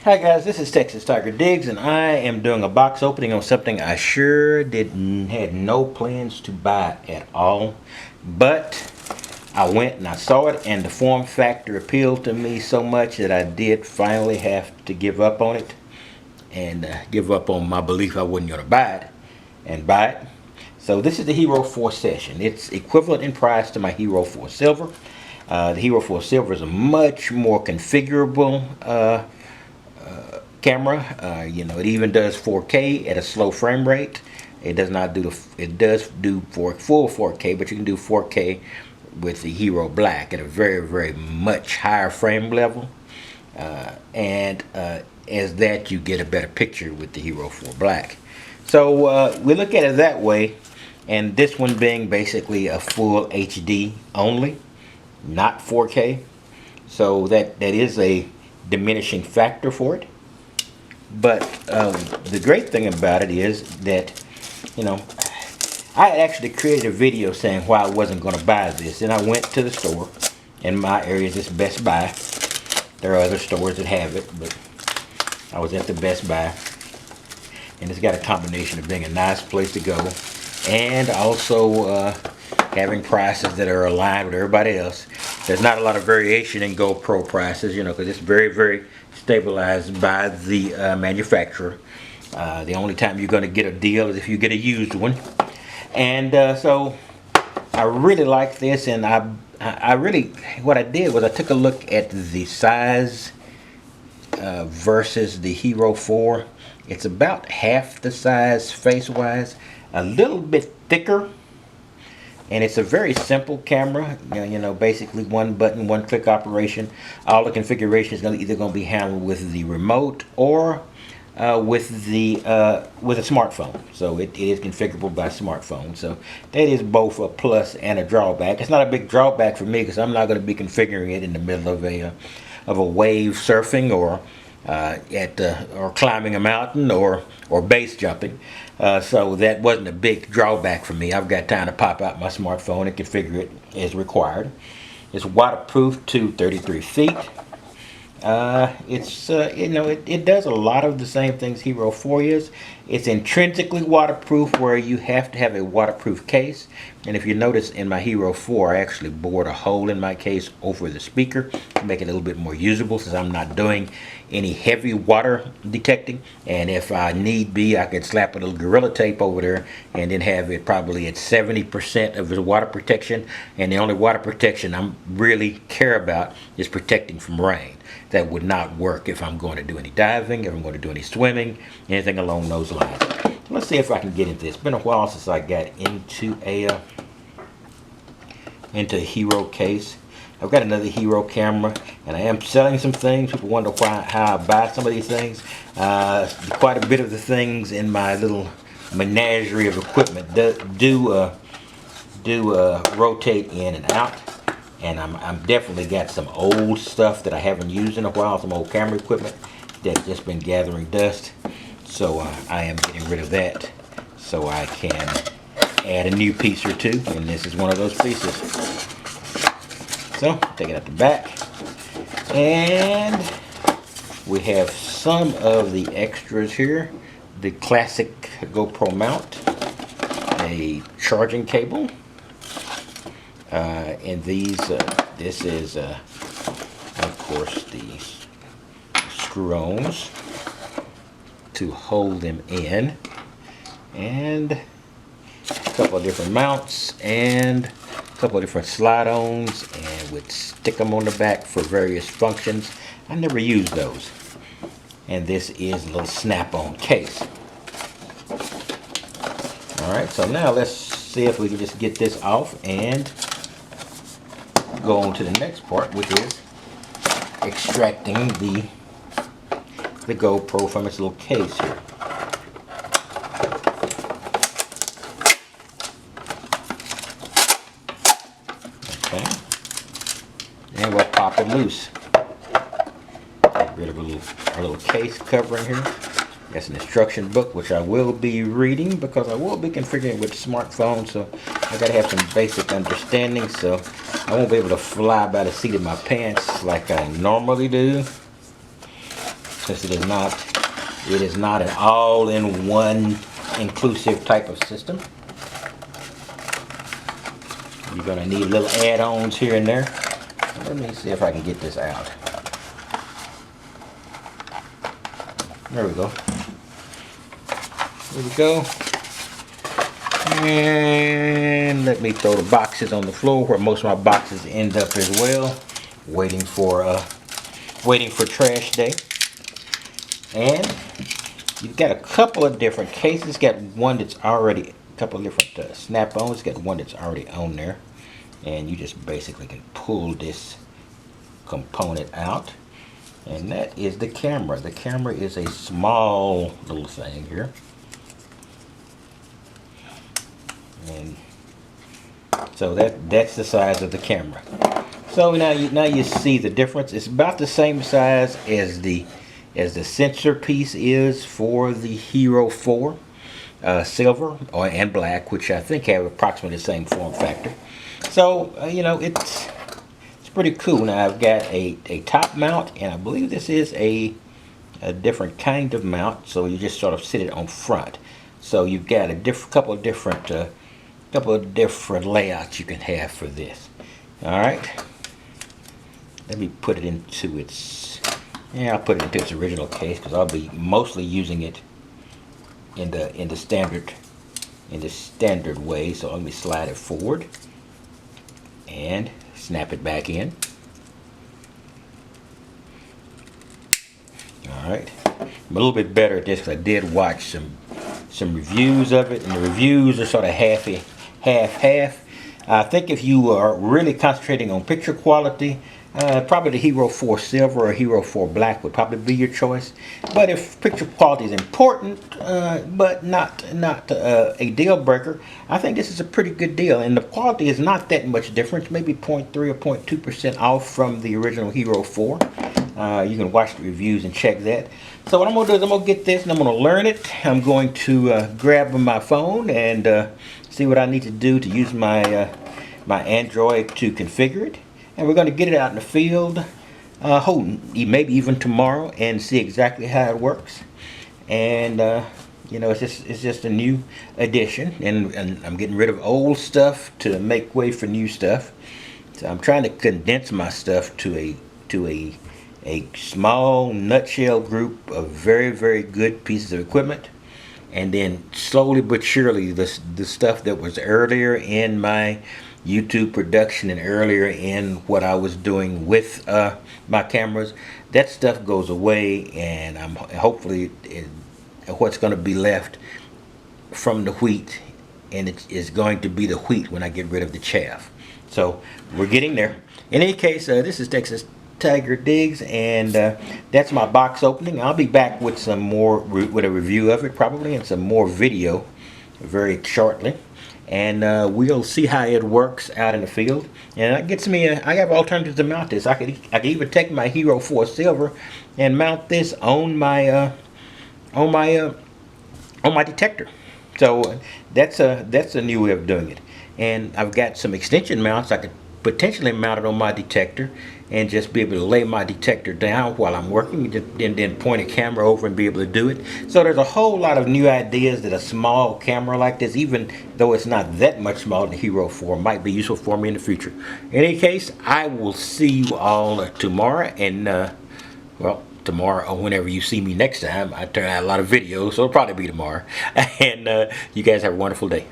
Hi guys, this is Texas Tiger Diggs, and I am doing a box opening on something I sure had no plans to buy at all. But I went and I saw it, and the form factor appealed to me so much that I did finally have to give up on it and give up on my belief I wasn't going to buy it. So this is the Hero 4 Session. It's equivalent in price to my Hero 4 Silver. The Hero 4 Silver is a much more configurable camera. It even does 4K at a slow frame rate. It does not do it does do full 4K, but you can do 4K with the Hero Black at a very much higher frame level. And as that, you get a better picture with the Hero 4 Black. So we look at it that way, and this one being basically a full HD only, not 4K. So that is a diminishing factor for it. But the great thing about it is that, I actually created a video saying why I wasn't going to buy this. And I went to the store. In my area, it's Best Buy. There are other stores that have it, but I was at the Best Buy. And it's got a combination of being a nice place to go and also having prices that are aligned with everybody else. There's not a lot of variation in GoPro prices, because it's very stabilized by the manufacturer. The only time you're going to get a deal is if you get a used one. And so I really like this, and what I did was I took a look at the size versus the Hero 4. It's about half the size face-wise, a little bit thicker. And it's a very simple camera, basically one button, one click operation. All the configuration is either going to be handled with the remote or with a smartphone. So it is configurable by smartphone. So that is both a plus and a drawback. It's not a big drawback for me because I'm not going to be configuring it in the middle of a wave surfing or or climbing a mountain or base jumping. So that wasn't a big drawback for me. I've got time to pop out my smartphone and configure it as required. It's waterproof to 33 feet. It does a lot of the same things Hero 4 is. It's intrinsically waterproof, where you have to have a waterproof case. And if you notice, in my Hero 4, I actually bored a hole in my case over the speaker to make it a little bit more usable, since I'm not doing any heavy water detecting. And if I need be, I could slap a little Gorilla Tape over there and then have it probably at 70% of the water protection. And the only water protection I really care about is protecting from rain. That would not work if I'm going to do any diving, if I'm going to do any swimming, anything along those lines. So let's see if I can get into this. It's been a while since I got into a Hero case. I've got another Hero camera, and I am selling some things. People wonder how I buy some of these things. Quite a bit of the things in my little menagerie of equipment do rotate in and out. And I'm definitely got some old stuff that I haven't used in a while, some old camera equipment that's just been gathering dust. So I am getting rid of that so I can add a new piece or two, and this is one of those pieces. So take it out the back, and we have some of the extras here. The classic GoPro mount, a charging cable, and this is of course the screw-ons to hold them in, and a couple of different mounts and a couple of different slide-ons, and would stick them on the back for various functions. I never use those. And this is a little snap-on case. Alright, so now let's see if we can just get this off and go on to the next part, which is extracting the GoPro from its little case here. Okay, and we'll pop it loose. Get rid of our little case covering here. That's an instruction book, which I will be reading because I will be configuring with the smartphone, so I gotta have some basic understanding, so I won't be able to fly by the seat of my pants like I normally do. since it is not an all-in-one inclusive type of system. You're gonna need little add-ons here and there. Let me see if I can get this out. There we go. There we go. And let me throw the boxes on the floor where most of my boxes end up as well, waiting for trash day. And you've got a couple of different cases. Got one that's already, a couple of different snap-ons. Got one that's already on there, and you just basically can pull this component out, and that is the camera. The camera is a small little thing here, and so that's the size of the camera. So now you see the difference. It's about the same size as the sensor piece is for the Hero 4 silver and black, which I think have approximately the same form factor. So you know, it's pretty cool. Now I've got a top mount, and I believe this is a different kind of mount. So you just sort of sit it on front. So you've got a couple of different layouts you can have for this. All right. Let me put it into its. Yeah, I'll put it into its original case because I'll be mostly using it in the standard way. So let me slide it forward and snap it back in. All right, I'm a little bit better at this because I did watch some reviews of it, and the reviews are sort of half. I think if you are really concentrating on picture quality, probably the Hero 4 Silver or Hero 4 Black would probably be your choice. But if picture quality is important, but not a deal breaker, I think this is a pretty good deal. And the quality is not that much difference, maybe 0.3 or 0.2% off from the original Hero 4. You can watch the reviews and check that. So what I'm going to do is I'm going to get this and I'm going to learn it. I'm going to grab my phone and see what I need to do to use my my Android to configure it. And we're going to get it out in the field, maybe even tomorrow, and see exactly how it works. And you know, it's just a new addition, and I'm getting rid of old stuff to make way for new stuff. So I'm trying to condense my stuff to a small nutshell group of very, very good pieces of equipment, and then slowly but surely the stuff that was earlier in my YouTube production and earlier in what I was doing with my cameras, that stuff goes away, and hopefully what's going to be left from the wheat, and it is going to be the wheat when I get rid of the chaff. So we're getting there. In any case, this is Texas Tiger Digs, and that's my box opening. I'll be back with some more, with a review of it probably, and some more video very shortly. And we'll see how it works out in the field. And that gets me I have alternatives to mount this. I could even take my Hero 4 Silver and mount this on my detector. So that's a new way of doing it. And I've got some extension mounts I could potentially mount it on my detector and just be able to lay my detector down while I'm working, and then point a camera over and be able to do it. So there's a whole lot of new ideas that a small camera like this, even though it's not that much smaller than Hero 4, might be useful for me in the future. In any case, I will see you all tomorrow, and well, tomorrow or whenever you see me next time. I turn out a lot of videos, so it'll probably be tomorrow. And you guys have a wonderful day.